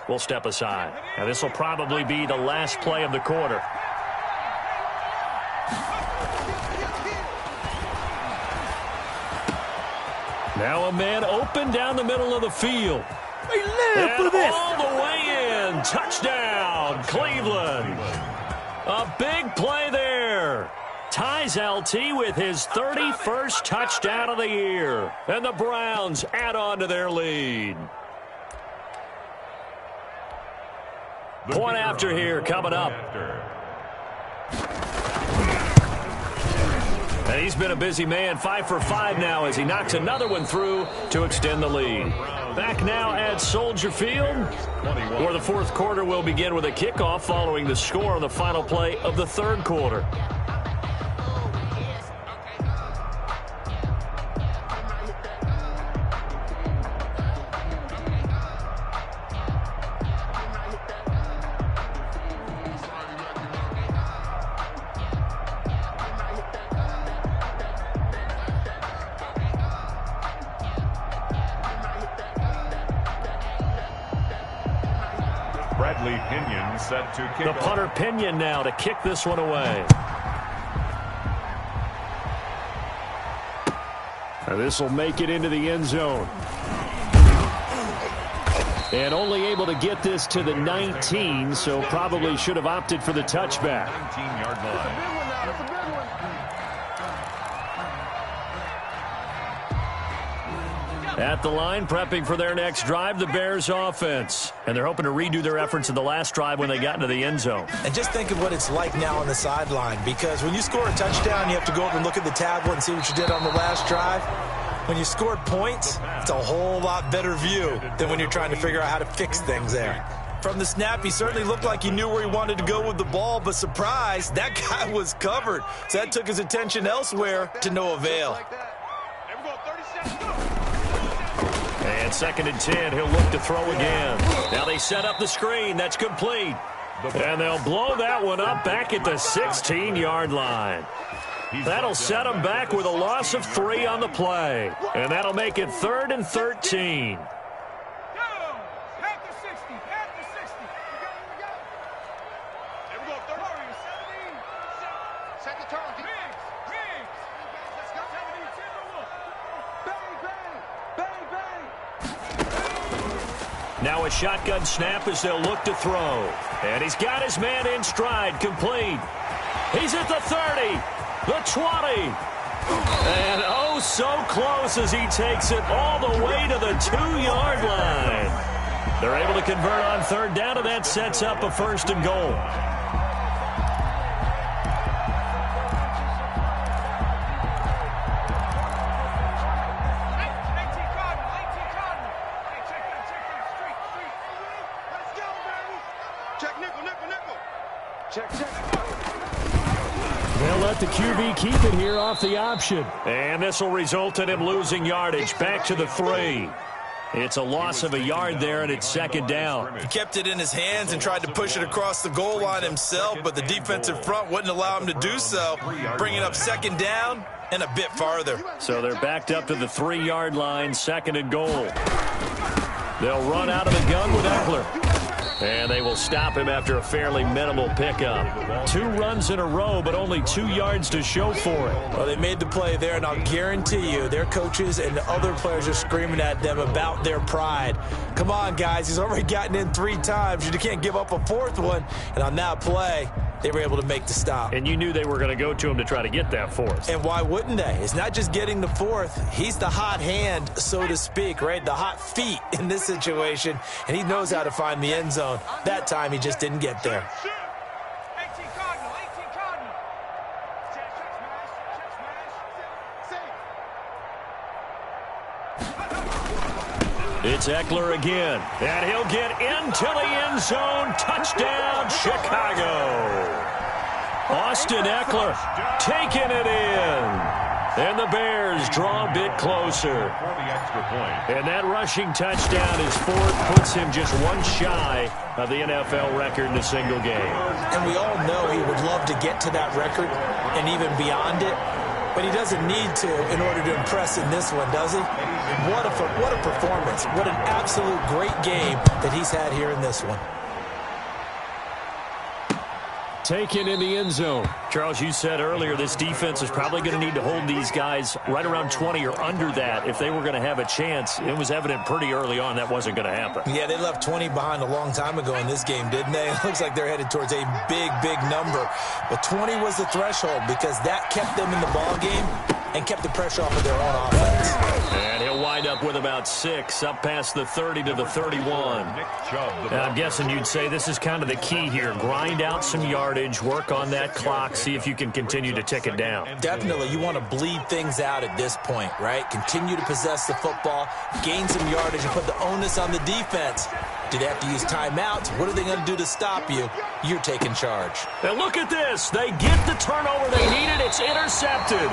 we'll step aside. Now this will probably be the last play of the quarter. Now a man open down the middle of the field. And all the way in. Touchdown, Cleveland. A big play there. Ties LT with his 31st touchdown of the year. And the Browns add on to their lead. Point after here coming up. And he's been a busy man, 5 for 5 now as he knocks another one through to extend the lead. Back now at Soldier Field, where the fourth quarter will begin with a kickoff following the score on the final play of the third quarter. Set to kick the off. punter Pinion now to kick this one away. And this will make it into the end zone. And only able to get this to the 19, so probably should have opted for the touchback. 19-yard line. At the line, prepping for their next drive, the Bears offense. And they're hoping to redo their efforts in the last drive when they got into the end zone. And just think of what it's like now on the sideline, because when you score a touchdown, you have to go over and look at the tablet and see what you did on the last drive. When you scored points, it's a whole lot better view than when you're trying to figure out how to fix things there. From the snap, he certainly looked like he knew where he wanted to go with the ball, but surprise, that guy was covered. So that took his attention elsewhere to no avail. And 2nd and 10, he'll look to throw again. Now they set up the screen. That's complete. And they'll blow that one up back at the 16-yard line. That'll set them back with a loss of 3 on the play. And that'll make it 3rd and 13. Now a shotgun snap as they'll look to throw. And he's got his man in stride, complete. He's at the 30, the 20. And oh, so close as he takes it all the way to the 2-yard line. They're able to convert on 3rd down, and that sets up a 1st and goal. They'll let the QB keep it here off the option. And this will result in him losing yardage back to the 3. It's a loss of a yard there, and it's 2nd down. He kept it in his hands and tried to push it across the goal line himself, but the defensive front wouldn't allow him to do so, bringing up 2nd down and a bit farther. So they're backed up to the 3-yard line, 2nd and goal. They'll run out of the gun with Eckler. And they will stop him after a fairly minimal pickup. 2 runs in a row, but only 2 yards to show for it. Well, they made the play there, and I'll guarantee you their coaches and the other players are screaming at them about their pride. Come on, guys. He's already gotten in 3 times. You can't give up a 4th one. And on that play, they were able to make the stop. And you knew they were going to go to him to try to get that 4th. And why wouldn't they? It's not just getting the 4th. He's the hot hand, so to speak, right? The hot feet in this situation. And he knows how to find the end zone. That time, he just didn't get there. It's Eckler again, and he'll get into the end zone. Touchdown, Chicago. Austin Eckler taking it in. And the Bears draw a bit closer. And that rushing touchdown is 4th, puts him just 1 shy of the NFL record in a single game. And we all know he would love to get to that record and even beyond it. But he doesn't need to in order to impress in this one, does he? What a performance. What an absolute great game that he's had here in this one. taken in the end zone. Charles, you said earlier this defense is probably going to need to hold these guys right around 20 or under that if they were going to have a chance. It was evident pretty early on that wasn't going to happen. Yeah, they left 20 behind a long time ago in this game, didn't they? It looks like they're headed towards a big, big number. But 20 was the threshold because that kept them in the ball game and kept the pressure off of their own offense. And he'll wind up with about 6, up past the 30 to the 31. And I'm guessing you'd say this is kind of the key here. Grind out some yardage, work on that clock, see if you can continue to tick it down. Definitely. You want to bleed things out at this point, right? Continue to possess the football, gain some yardage, and put the onus on the defense. Do they have to use timeouts? What are they going to do to stop you? You're taking charge. And look at this. They get the turnover they needed. It's intercepted.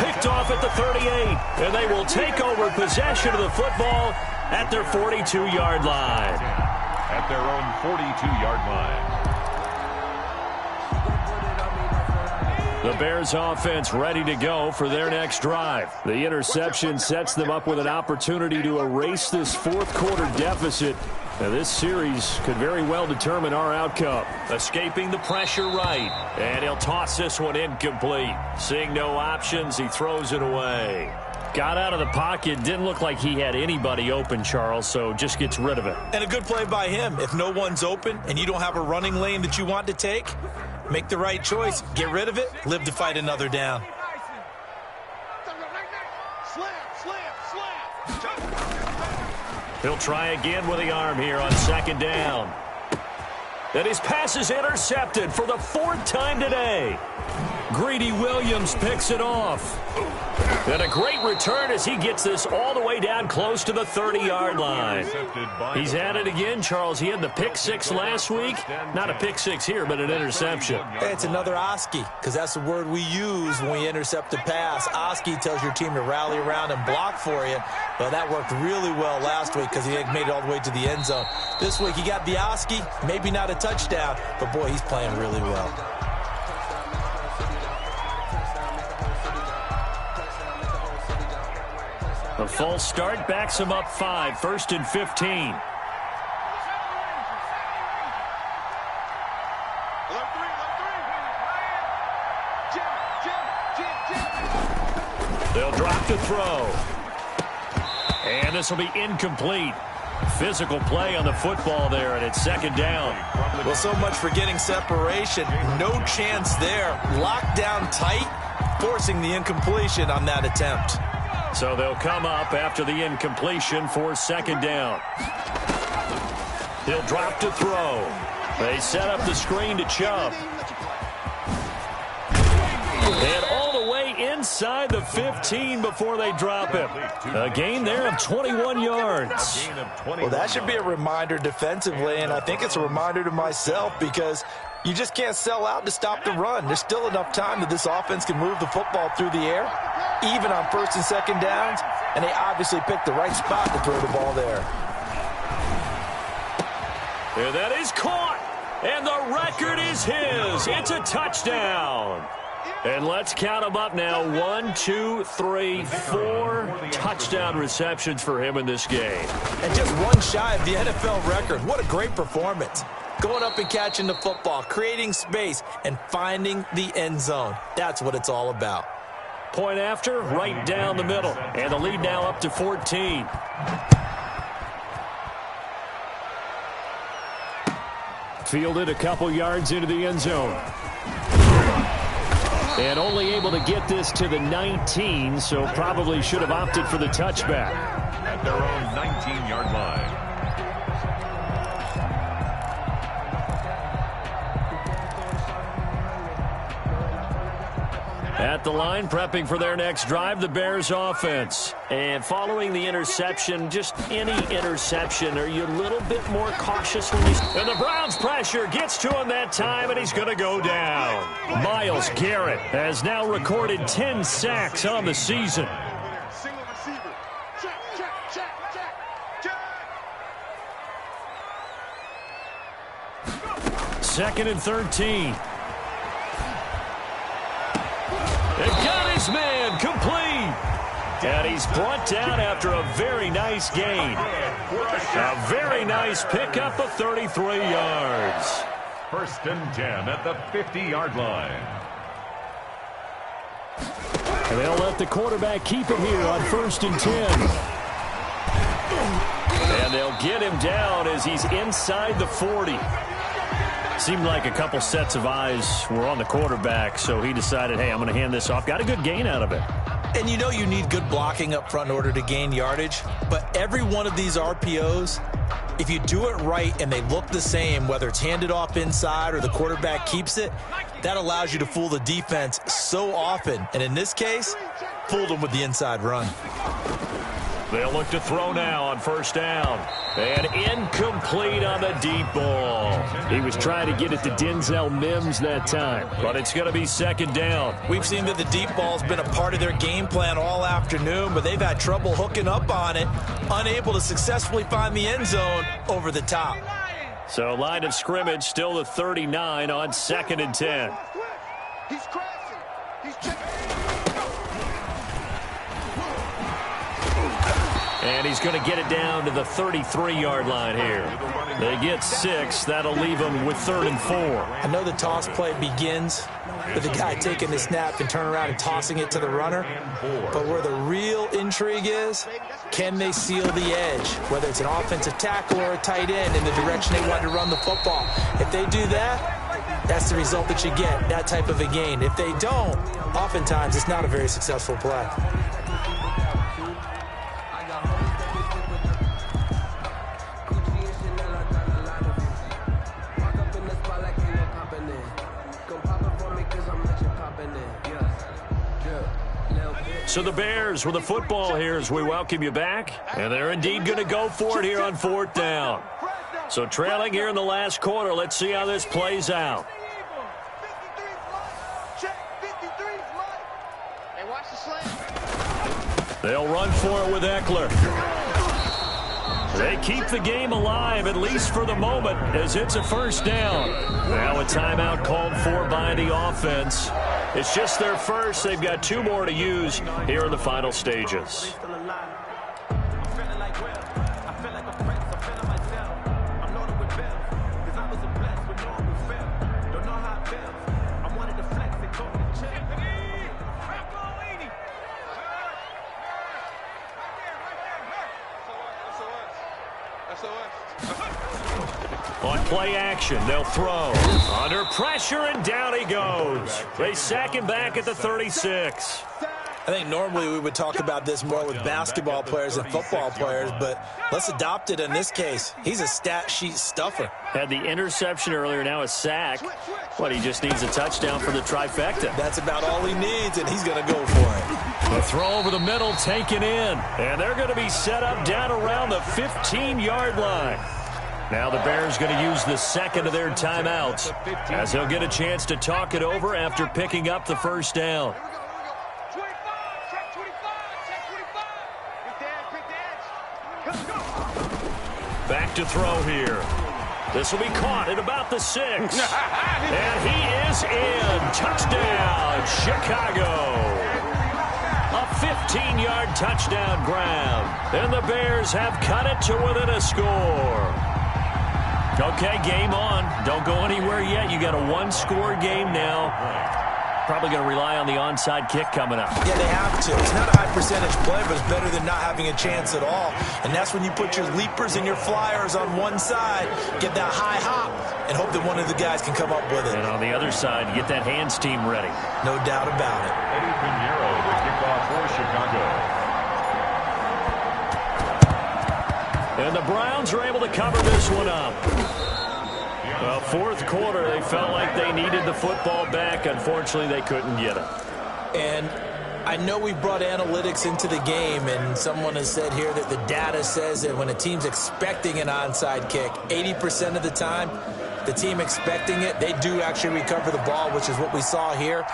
Picked off at the 38. And they will take over possession of the football at their 42-yard line. At their own 42-yard line. The Bears offense ready to go for their next drive. The interception sets them up with an opportunity to erase this fourth quarter deficit. Now, this series could very well determine our outcome. Escaping the pressure right. And he'll toss this one incomplete. Seeing no options, he throws it away. Got out of the pocket. Didn't look like he had anybody open, Charles, so just gets rid of it. And a good play by him. If no one's open and you don't have a running lane that you want to take, make the right choice. Get rid of it. Live to fight another down. He'll try again with the arm here on second down. And his pass is intercepted for the 4th time today. Greedy Williams picks it off. And a great return as he gets this all the way down close to the 30-yard line. He's at it again, Charles. He had the pick 6 last week. Not a pick 6 here, but an interception. Hey, it's another Oski, because that's the word we use when we intercept a pass. Oski tells your team to rally around and block for you. Well, that worked really well last week because he made it all the way to the end zone. This week he got the Oski, maybe not a touchdown, but boy, he's playing really well. A false start backs him up 5, 1st and 15. They'll drop to throw. And this will be incomplete. Physical play on the football there, and it's second down. Well, so much for getting separation. No chance there. Locked down tight, forcing the incompletion on that attempt. So they'll come up after the incompletion for second down. He'll drop to throw. They set up the screen to Chubb. And all the way inside the 15 before they drop him. A gain there of 21 yards. Well, that should be a reminder defensively, and I think it's a reminder to myself because you just can't sell out to stop the run. There's still enough time that this offense can move the football through the air, even on 1st and 2nd downs, and they obviously picked the right spot to throw the ball there. And that is caught, and the record is his. It's a touchdown. And let's count them up now. 1, 2, 3, 4 touchdown receptions for him in this game. And just one shy of the NFL record. What a great performance. Going up and catching the football, creating space, and finding the end zone. That's what it's all about. Point after, right down the middle. And the lead now up to 14. Fielded a couple yards into the end zone. And only able to get this to the 19, so probably should have opted for the touchback. At their own 19-yard line. At the line, prepping for their next drive, the Bears offense. And following the interception, just any interception, are you a little bit more cautious when you... And the Browns pressure gets to him that time, and he's going to go down. Myles Garrett has now recorded 10 sacks on the season. Single receiver. Check. 2nd and 13. And got his man complete. And he's brought down after a very nice gain. A very nice pickup of 33 yards. First and 10 at the 50-yard line. And they'll let the quarterback keep it here on 1st and 10. And they'll get him down as he's inside the 40. Seemed like a couple sets of eyes were on the quarterback, so he decided, hey, I'm going to hand this off. Got a good gain out of it. And you know you need good blocking up front in order to gain yardage, but every one of these RPOs, if you do it right and they look the same, whether it's handed off inside or the quarterback keeps it, that allows you to fool the defense so often. And in this case, fooled them with the inside run. They'll look to throw now on 1st down. And incomplete on the deep ball. He was trying to get it to Denzel Mims that time, but it's going to be 2nd down. We've seen that the deep ball's been a part of their game plan all afternoon, but they've had trouble hooking up on it, unable to successfully find the end zone over the top. So line of scrimmage still the 39 on 2nd and 10. He's crashing. He's checking. And he's going to get it down to the 33-yard line here. They get 6. That'll leave them with 3rd and 4. I know the toss play begins with the guy taking the snap and turning around and tossing it to the runner. But where the real intrigue is, can they seal the edge, whether it's an offensive tackle or a tight end in the direction they want to run the football. If they do that, that's the result that you get, that type of a gain. If they don't, oftentimes it's not a very successful play. So the Bears with the football here as we welcome you back. And they're indeed going to go for it here on 4th down. So trailing here in the last quarter. Let's see how this plays out. They'll run for it with Eckler. They keep the game alive, at least for the moment, as it's a 1st down. Now a timeout called for by the offense. It's just their first. They've got 2 more to use here in the final stages. On play action, they'll throw. Under pressure, and down he goes. They sack him back at the 36. I think normally we would talk about this more with basketball players and football players, but let's adopt it in this case. He's a stat sheet stuffer. Had the interception earlier, now a sack. But he just needs a touchdown for the trifecta. That's about all he needs, and he's going to go for it. The throw over the middle, taken in. And they're going to be set up down around the 15-yard line. Now the Bears going to use the 2nd of their timeouts as they'll get a chance to talk it over after picking up the 1st down. Back to throw here. This will be caught at about the 6. And he is in. Touchdown, Chicago. A 15-yard touchdown grab. And the Bears have cut it to within a score. Okay, game on. Don't go anywhere yet. You got a 1-score game now. Probably going to rely on the onside kick coming up. Yeah, they have to. It's not a high percentage play, but it's better than not having a chance at all. And that's when you put your leapers and your flyers on one side, get that high hop, and hope that one of the guys can come up with it. And on the other side, get that hands team ready. No doubt about it. Eddie Pinheiro, the kickoff for Chicago. And the Browns are able to cover this one up. Well, 4th quarter, they felt like they needed the football back. Unfortunately, they couldn't get it. And I know we brought analytics into the game, and someone has said here that the data says that when a team's expecting an onside kick, 80% of the time, the team expecting it, they do actually recover the ball, which is what we saw here.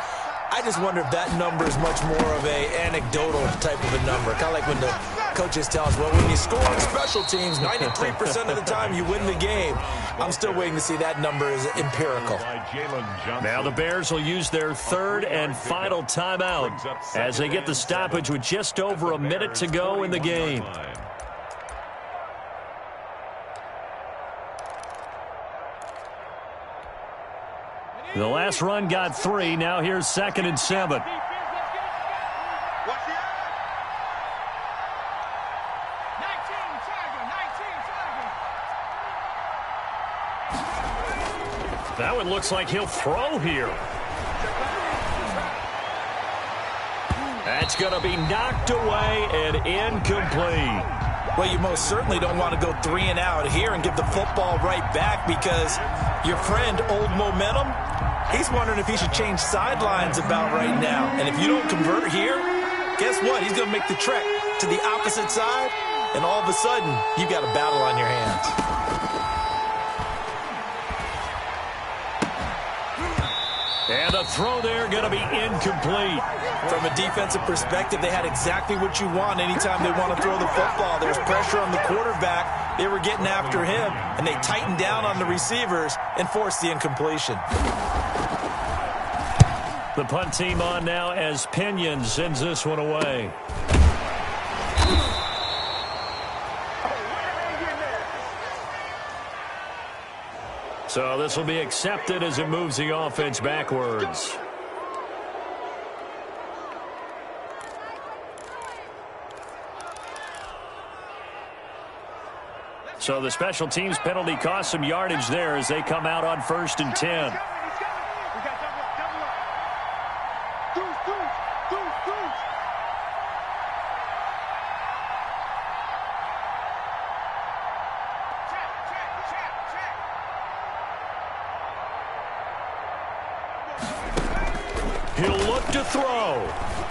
I just wonder if that number is much more of a anecdotal type of a number. Kind of like when the coaches tell us, well, when you score on special teams, 93% of the time you win the game. I'm still waiting to see that number is empirical. Now the Bears will use their 3rd and final timeout as they get the stoppage with just over a minute to go in the game. The last run got 3. Now here's 2nd and 7. That one looks like he'll throw here. That's going to be knocked away and incomplete. Well, you most certainly don't want to go 3 and out here and give the football right back, because your friend, Old Momentum, he's wondering if he should change sidelines about right now. And if you don't convert here, guess what? He's going to make the trek to the opposite side, and all of a sudden, you got a battle on your hands. And the throw there going to be incomplete. From a defensive perspective, they had exactly what you want anytime they want to throw the football. There's pressure on the quarterback. They were getting after him, and they tightened down on the receivers and forced the incompletion. The punt team on now as Pinion sends this one away. So this will be accepted as it moves the offense backwards. So the special teams penalty cost some yardage there as they come out on 1st and 10. He'll look to throw.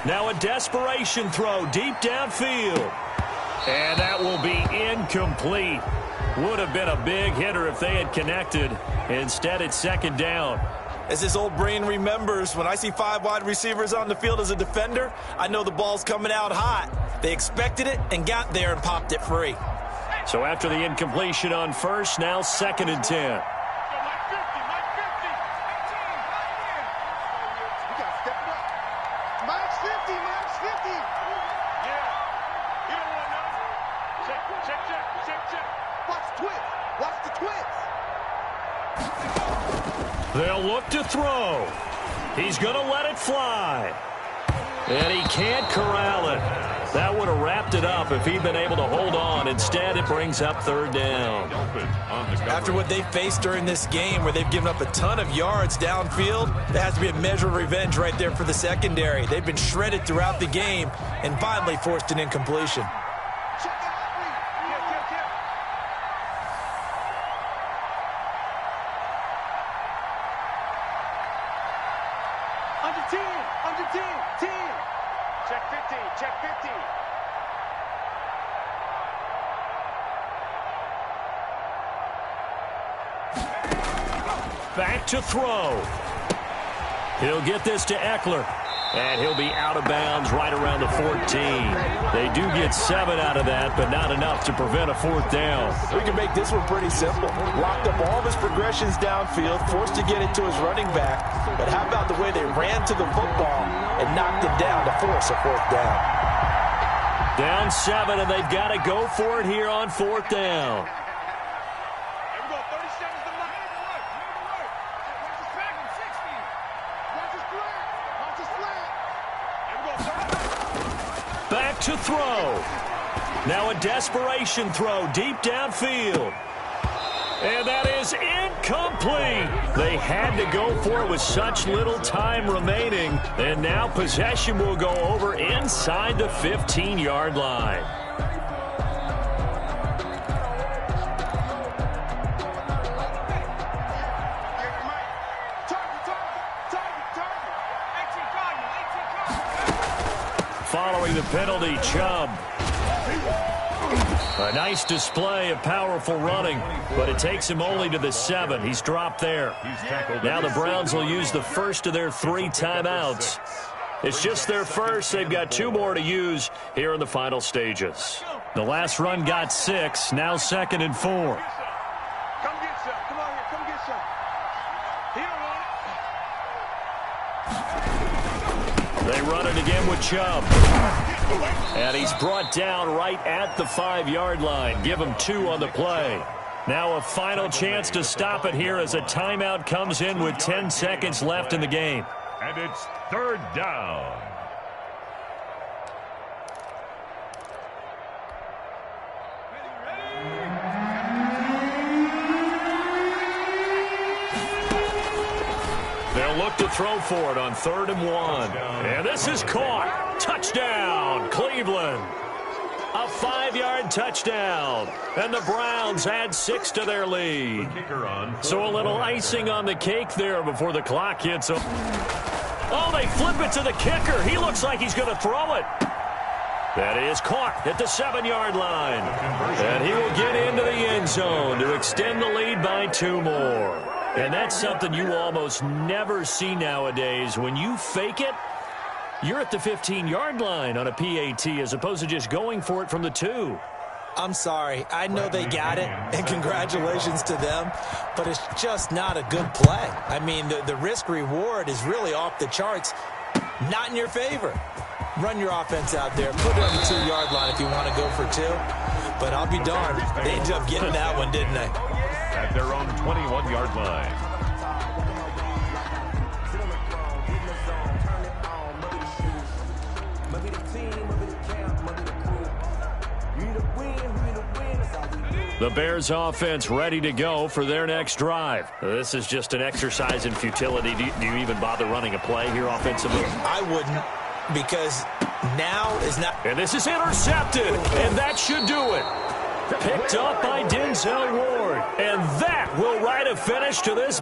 Now a desperation throw deep downfield. And that will be incomplete. Would have been a big hitter if they had connected. Instead, it's 2nd down. As his old brain remembers, when I see 5 wide receivers on the field as a defender, I know the ball's coming out hot. They expected it and got there and popped it free. So after the incompletion on 1st, now 2nd and 10. They'll look to throw. He's going to let it fly. And he can't corral it. That would have wrapped it up if he'd been able to hold on. Instead, it brings up 3rd down. After what they faced during this game, where they've given up a ton of yards downfield, there has to be a measure of revenge right there for the secondary. They've been shredded throughout the game and finally forced an incompletion. Back to throw. He'll get this to Eckler. And he'll be out of bounds right around the 14. They do get 7 out of that, but not enough to prevent a 4th down. We can make this one pretty simple. Locked up all of his progressions downfield, forced to get it to his running back. But how about the way they ran to the football and knocked it down to force a 4th down? Down 7, and they've got to go for it here on 4th down. Back to throw. Now a desperation throw deep downfield. And that is incomplete. They had to go for it with such little time remaining. And now possession will go over inside the 15-yard line. Following the penalty, Chubb. A nice display of powerful running, but it takes him only to the 7. He's dropped there. Now the Browns will use the first of their 3 timeouts. It's just their first. They've got 2 more to use here in the final stages. The last run got 6. Now 2nd and 4. Come get some. Come on here. Come get some. He don't want it. They run it again with Chubb. And he's brought down right at the 5-yard line. Give him 2 on the play. Now a final chance to stop it here as a timeout comes in with 10 seconds left in the game. And it's third down. They'll look to throw for it on 3rd and 1. And this is caught. Touchdown, Cleveland. A 5-yard touchdown. And the Browns add 6 to their lead. So a little icing on the cake there before the clock hits. Oh, they flip it to the kicker. He looks like he's going to throw it. That is caught at the 7-yard line. And he will get into the end zone to extend the lead by 2 more. And that's something you almost never see nowadays. When you fake it, you're at the 15-yard line on a PAT as opposed to just going for it from the 2. I'm sorry. I know they got it, and congratulations to them, but it's just not a good play. I mean, the risk-reward is really off the charts, not in your favor. Run your offense out there. Put it on the 2-yard line if you want to go for 2. But I'll be darned. They ended up getting that one, didn't they? At their own 21-yard line. The Bears offense ready to go for their next drive. This is just an exercise in futility. Do you even bother running a play here offensively? I wouldn't, because now is not. And this is intercepted, and that should do it. Picked up by Denzel Ward, and that will write a finish to this